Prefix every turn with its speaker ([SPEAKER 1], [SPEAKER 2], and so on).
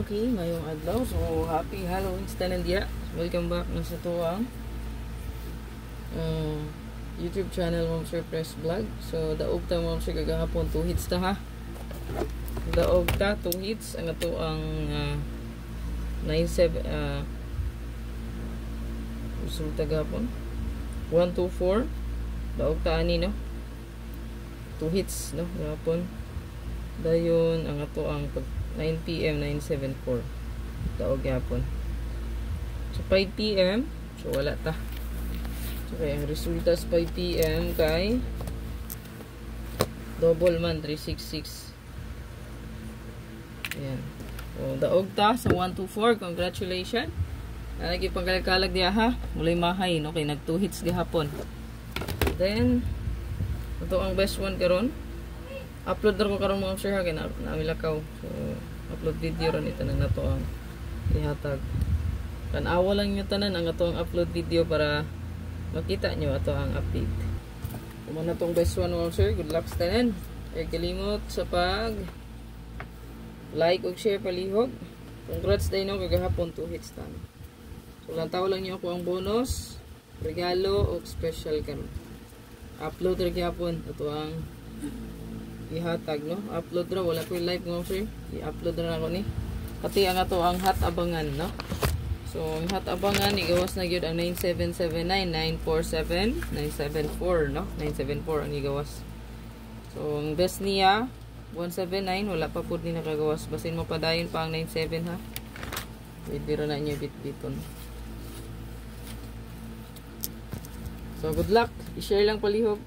[SPEAKER 1] Okay, ngayong adlaw. So, happy Halloween sa tanan diha. Welcome back na sa tuwang YouTube channel Mom Sir Press Vlog. So, daog ta Mom Sir kagahapon 2 hits ta ha. Daog ta 2 hits ang ato ang 97 resulta gapon 124 daog ta ani no. 2 hits no gapon. Dayon ang ato ang 9 PM 974 daog yapon. So 5 PM so wala ta. So kaya ang resulta sa 5 PM kay double man 366. Ayan. So daog ta sa 124. Congratulations. Lagi pangkalag-kalag diya ha. Mulay mahay no kay nag 2 hits gihapon. Then ito ang best one karon. Upload na ko karon mga sir ha kay namilakaw. So upload video ron ito na nato ang ihatag. Tanawa lang nyo tanan ang ato ang upload video para makita nyo ato ang update. Kung na tong best one mga sir, good luck sa tanan. Ay kalimot sa pag like ug share palihog. Congrats day no kagahapon 2 hits tan. So lantaw lang nyo ako ang bonus, regalo ug special karon. Upload ra gyapon ato ang ihatag no. Upload ra wala ko live mo sir. I-upload na ako ni. Pati ang ato ang hot abangan no. So ang hot abangan igawas na gyud ang 9779 947 974 no. 974 ang igawas. So ang best niya 179 wala pa pud ni nakagawas. Basin mo padayon pa ang 97 ha. Pwede ra na niya bit-biton. So good luck. I-share lang palihog.